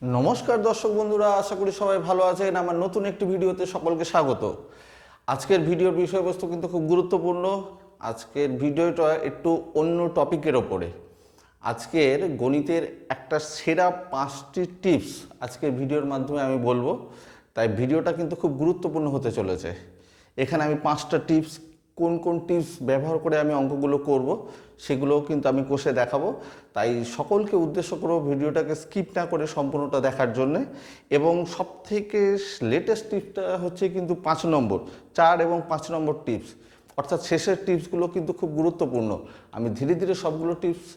নমস্কার দর্শক বন্ধুরা, আশা করি সবাই ভালো আছেন। আমার নতুন একটি ভিডিওতে সকলকে স্বাগত। আজকের ভিডিওর বিষয়বস্তু কিন্তু খুব গুরুত্বপূর্ণ। আজকের ভিডিওটা একটু অন্য টপিকের ওপরে। আজকের গণিতের একটা সেরা 5টি টিপস আজকের ভিডিওর মাধ্যমে আমি বলবো, তাই ভিডিওটা কিন্তু খুব গুরুত্বপূর্ণ হতে চলেছে। এখানে আমি 5টা টিপস, কোন কোন টিপস ব্যবহার করে আমি অঙ্কগুলো করব সেগুলোও কিন্তু আমি কষে দেখাবো। তাই সকলকে উদ্দেশ্য করব ভিডিওটাকে স্কিপ না করে সম্পূর্ণটা দেখার জন্যে। এবং সবথেকে লেটেস্ট টিপসটা হচ্ছে কিন্তু 5 নম্বর, 4 এবং 5 নম্বর টিপস, অর্থাৎ শেষের টিপসগুলো কিন্তু খুব গুরুত্বপূর্ণ। আমি ধীরে ধীরে সবগুলো টিপস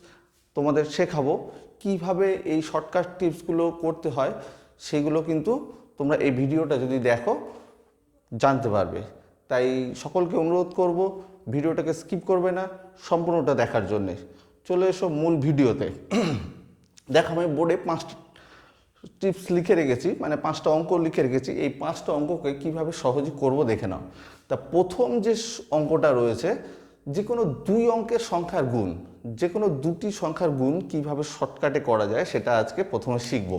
তোমাদের শেখাবো, কিভাবে এই শর্টকাট টিপসগুলো করতে হয় সেগুলো কিন্তু তোমরা এই ভিডিওটা যদি দেখো জানতে পারবে। তাই সকলকে অনুরোধ করব ভিডিওটাকে স্কিপ করবে না, সম্পূর্ণটা দেখার জন্যে। চলে এসো মূল ভিডিওতে। দেখো আমি বোর্ডে 5টা টিপস লিখে রেখেছি, মানে 5টা অঙ্ক লিখে রেখেছি। এই 5টা অঙ্ককে কীভাবে সহজে করব দেখে নাও। তা প্রথম যে অঙ্কটা রয়েছে, যে কোনো 2 অঙ্কের সংখ্যার গুণ, যে কোনো 2টি সংখ্যার গুণ কীভাবে শর্টকাটে করা যায় সেটা আজকে প্রথমে শিখব।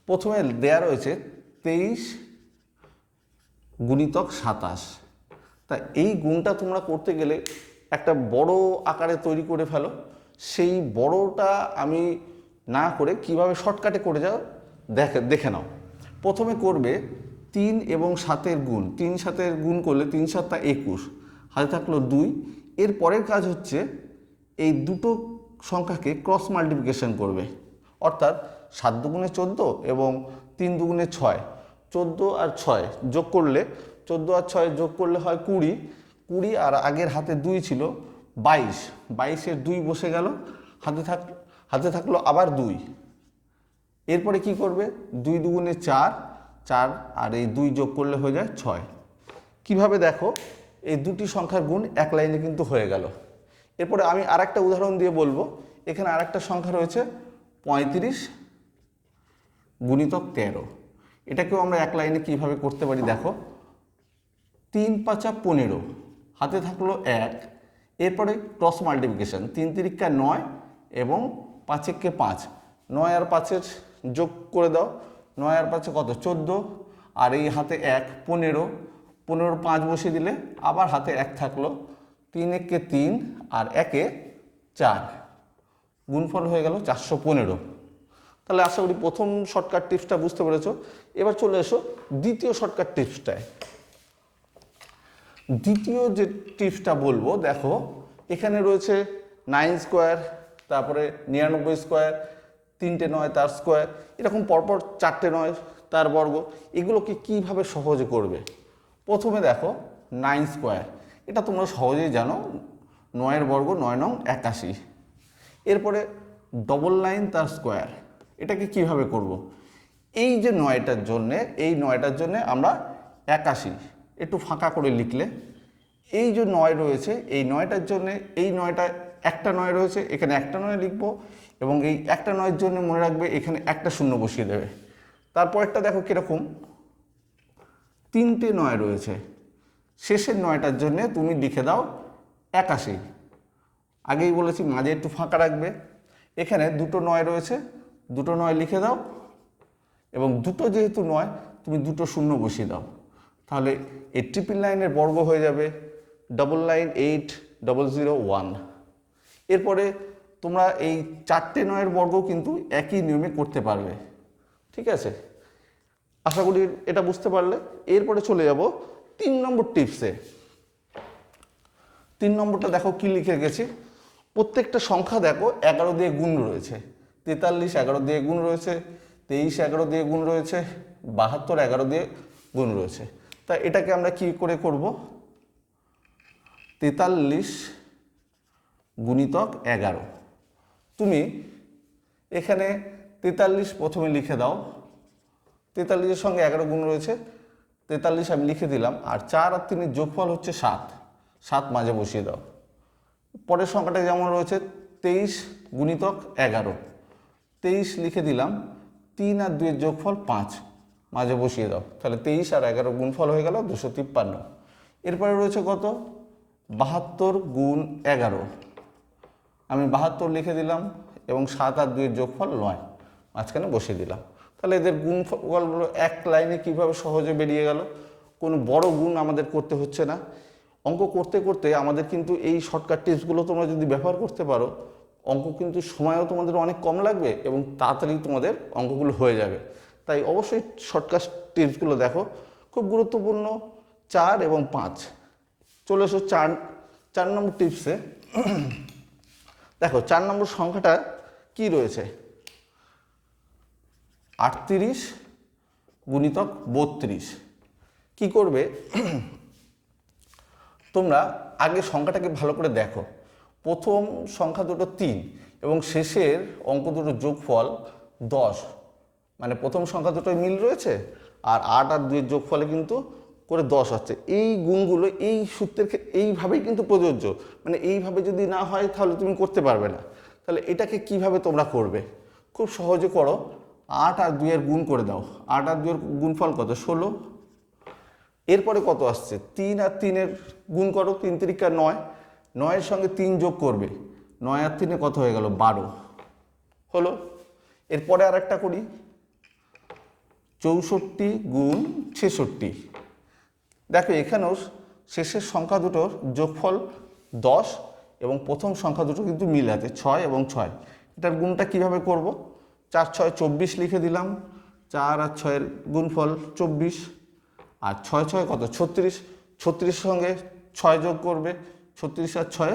প্রথমে দেয়া রয়েছে 23 গুণিতক 27। তা এই গুণটা তোমরা করতে গেলে একটা বড় আকারে তৈরি করে ফেলো। সেই বড়টা আমি না করে কিভাবে শর্টকাটে করে যাও দেখে নাও। প্রথমে করবে 3 এবং 7-এর গুণ। 3 7-এর গুণ করলে 3 7 21, হাতে থাকলো 2। এর পরের কাজ হচ্ছে এই দুটো সংখ্যাকে ক্রস মাল্টিপ্লিকেশন করবে, অর্থাৎ 7 দুগুণে 14 এবং 3 দুগুণে 6। 14 আর 6 যোগ করলে, 14 আর 6 যোগ করলে হয় 20। 20 আর আগের হাতে 2 ছিল 22। 22-এর 2 বসে গেল, হাতে থাকলো আবার 2। এরপরে কি করবে, 2 দুগুণে 4, 4 আর এই 2 যোগ করলে হয়ে যায় 6। কিভাবে দেখো, এই দুটি সংখ্যার গুণ এক লাইনে কিন্তু হয়ে গেল। এরপরে আমি আরেকটা উদাহরণ দিয়ে বলবো। এখানে আরেকটা সংখ্যা রয়েছে 35 গুণিতক 13। এটাকেও আমরা এক লাইনে কিভাবে করতে পারি দেখো। 3 5 15, হাতে থাকলো 1। এরপরে ক্রস মাল্টিপ্লিকেশন, 3 3 9 এবং 5 1 5। 9 আর 5-এর যোগ করে দাও। 9 আর 5 কত, 14। আর এই হাতে 1 15, 15 5 বসিয়ে দিলে আবার হাতে 1 থাকলো। 3 1 3 আর 1 4, গুণফল হয়ে গেল 415। তাহলে আশা করি প্রথম শর্টকাট টিপসটা বুঝতে পেরেছো। এবার চলে এসো দ্বিতীয় শর্টকাট টিপসটায়। দ্বিতীয় যে টিপসটা বলবো দেখো, এখানে রয়েছে 9 স্কোয়ার, তারপরে 99 স্কোয়ার, 3টে 9 তার স্কোয়ার, এরকম পরপর 4টে 9 তার বর্গ। এগুলোকে কিভাবে সহজে করবে। প্রথমে দেখো 9 স্কোয়ার, এটা তোমরা সহজেই জানো, 9-এর বর্গ 9 9 81। এরপরে 999 তার স্কোয়ার, এটাকে কিভাবে করব। এই যে 9টার জন্যে, এই 9টার জন্যে আমরা 81 একটু ফাঁকা করে লিখলে, এই যে 9 রয়েছে এই 9টার জন্যে, এই 9টা একটা 9 রয়েছে, এখানে একটা 9 লিখবো এবং এই একটা 9-এর জন্য মনে রাখবে এখানে একটা শূন্য বসিয়ে দেবে। তারপরেরটা দেখো কীরকম, 3টে 9 রয়েছে, শেষের 9টার জন্যে তুমি লিখে দাও 81। আগেই বলেছি মাঝে একটু ফাঁকা রাখবে। এখানে দুটো 9 রয়েছে, দুটো 9 লিখে দাও এবং দুটো যেহেতু 9 তুমি দুটো শূন্য বসিয়ে দাও। তাহলে এই 999-এর বর্গ হয়ে যাবে 9980001। এরপরে তোমরা এই 4টে 9-এর বর্গ কিন্তু একই নিয়মে করতে পারবে। ঠিক আছে, আশা করি এটা বুঝতে পারলে। এরপরে চলে যাব 3 নম্বর টিপসে। 3 নম্বরটা দেখো কি লিখে গেছি। প্রত্যেকটা সংখ্যা দেখো 11 দিয়ে গুণ রয়েছে। 43 11 দিয়ে গুণ রয়েছে, 23 11 দিয়ে গুণ রয়েছে, 72 11 দিয়ে গুণ রয়েছে। তা এটাকে আমরা কি করে করব, 43 গুণিতক 11। তুমি এখানে 43 প্রথমে লিখে দাও, 43-এর সঙ্গে 11 গুণ রয়েছে, 43 আমি লিখে দিলাম। আর 4 আর 3-এর যোগফল হচ্ছে 7, 7 মাঝে বসিয়ে দাও। পরের সংখ্যাটা যেমন রয়েছে 23 গুণিতক 11, 23 লিখে দিলাম। 3 আর 2-এর যোগফল 5, মাঝে বসিয়ে দাও। তাহলে 23 আর 11 গুণফল হয়ে গেল 253। এরপরে রয়েছে কত, 72 গুণ 11, আমি 72 লিখে দিলাম এবং 7 আর 2-এর যোগফল 9, মাঝখানে বসিয়ে দিলাম। তাহলে এদের গুণফলগুলো এক লাইনে কিভাবে সহজে বেরিয়ে গেল। কোনো বড় গুণ আমাদের করতে হচ্ছে না। অঙ্ক করতে করতে আমাদের কিন্তু এই শর্টকাট টিপসগুলো তোমরা যদি ব্যবহার করতে পারো, অঙ্ক কিন্তু সময়ও তোমাদের অনেক কম লাগবে এবং তাড়াতাড়ি তোমাদের অঙ্কগুলো হয়ে যাবে। তাই অবশ্যই শর্টকাট টিপসগুলো দেখো, খুব গুরুত্বপূর্ণ। 4 এবং 5। চলে এসো 4 নম্বর টিপসে। দেখো 4 নম্বর সংখ্যাটা কি রয়েছে, 38 গুণিতক 32। কি করবে তোমরা, আগে সংখ্যাটাকে ভালো করে দেখো। প্রথম সংখ্যা দুটো 3 এবং শেষের অঙ্ক দুটো যোগফল 10, মানে প্রথম সংখ্যা দুটোয় মিল রয়েছে, আর 8 আর 2 এর যোগফলে কিন্তু করে 10 হচ্ছে। এই গুণগুলো এই সূত্রের এইভাবেই কিন্তু প্রযোজ্য, মানে এইভাবে যদি না হয় তাহলে তুমি করতে পারবে না। তাহলে এটাকে কিভাবে তোমরা করবে, খুব সহজে করো। 8 আর 2 এর গুণ করে দাও। 8 আর 2 এর গুণফল কত, 16। এরপরে কত আসছে, 3 আর 3 এর গুণ করো, 3 3 9, 9-এর সঙ্গে 3 যোগ করবে, 9 আর 3 কত হয়ে গেল, 12 হলো। এরপরে আর একটা করি, 64 গুণ 66। দেখো এখানেও শেষের সংখ্যা দুটোর যোগফল 10 এবং প্রথম সংখ্যা দুটো কিন্তু মিল আছে, 6 এবং 6। এটার গুণটা কিভাবে করব, 4 6 24 লিখে দিলাম। 4 আর 6 এর গুণফল 24, আর 6 6 কত, 36। 36 সঙ্গে 6 যোগ করবে, 36 আর 6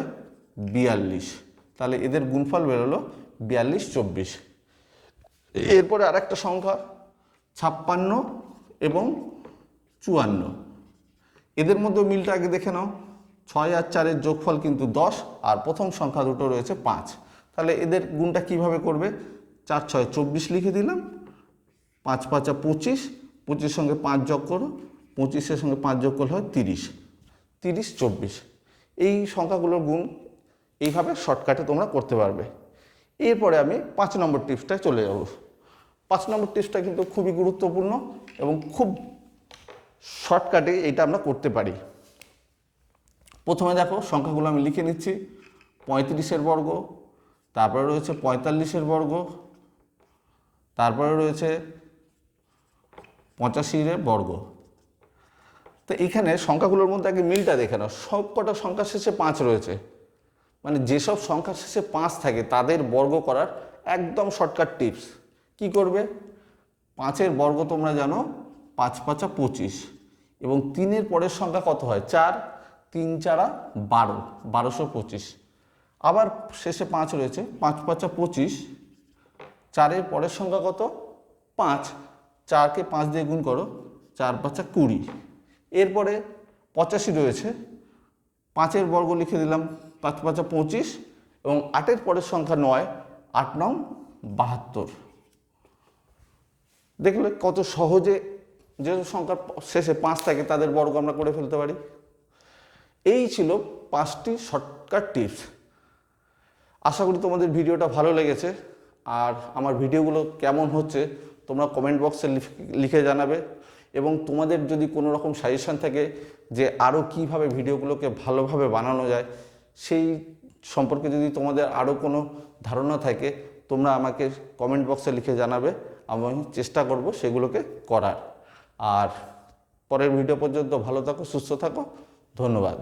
42। তাহলে এদের গুণফল বেরোলো 42 24। এরপরে আরেকটা সংখ্যা 56 এবং 54। এদের মধ্যে মিলটা আগে দেখে নাও। 6 আর 4 এর যোগফল কিন্তু 10, আর প্রথম সংখ্যা দুটো রয়েছে 5। তাহলে এদের গুণটা কিভাবে করবে, 4 6 24 লিখে দিলাম, 5 5 25, 25 সঙ্গে 5 যোগ করো, 25-এর সঙ্গে 5 যোগ করলে হয় 30, 30 24। এই সংখ্যাগুলোর গুণ এইভাবে শর্টকাটে তোমরা করতে পারবে। এরপরে আমি 5 নম্বর টিপসটায় চলে যাব। 5 নম্বর টিপসটা কিন্তু খুবই গুরুত্বপূর্ণ এবং খুব শর্টকাটে এটা আমরা করতে পারি। প্রথমে দেখো সংখ্যাগুলো আমি লিখে নিচ্ছি। 35-এর বর্গ, তারপরে রয়েছে 45-এর বর্গ, তারপরে রয়েছে 85-এর বর্গ। তো এখানে সংখ্যাগুলোর মধ্যে আগে মিলটা দেখে নাও। সব কটা সংখ্যার শেষে 5 রয়েছে, মানে যেসব সংখ্যার শেষে 5 থাকে তাদের বর্গ করার একদম শর্টকাট টিপস। কি করবে, 5-এর বর্গ তোমরা জানো 5 5 25, এবং 3-এর পরের সংখ্যা কত হয়, 4, 3 4 12, 1225। আবার শেষে 5 রয়েছে, 5 5 25, 4-এর পরের সংখ্যা কত, 5, 4কে 5 দিয়ে গুণ করো, 4 5 20। এরপরে 85 রয়েছে, 5-এর বর্গ লিখে দিলাম 5 5 25, এবং 8-এর পরের সংখ্যা 9, 8 9 72। দেখলে কত সহজে যে সংখ্যার শেষে 5 থাকে তাদের বর্গ আমরা করে ফেলতে পারি। এই ছিল 5টি শর্টকাট টিপস। আশা করি তোমাদের ভিডিওটা ভালো লেগেছে, আর আমার ভিডিওগুলো কেমন হচ্ছে তোমরা কমেন্ট বক্সে লিখে জানাবে। এবং তোমাদের যদি কোনো রকম সাজেশন থাকে যে আরও কীভাবে ভিডিওগুলোকে ভালোভাবে বানানো যায়, সেই সম্পর্কে যদি তোমাদের আরও কোনো ধারণা থাকে তোমরা আমাকে কমেন্ট বক্সে লিখে জানাবে। আমি চেষ্টা করব সেগুলোকে করার। আর পরের ভিডিও পর্যন্ত ভালো থাকো, সুস্থ থাকো, ধন্যবাদ।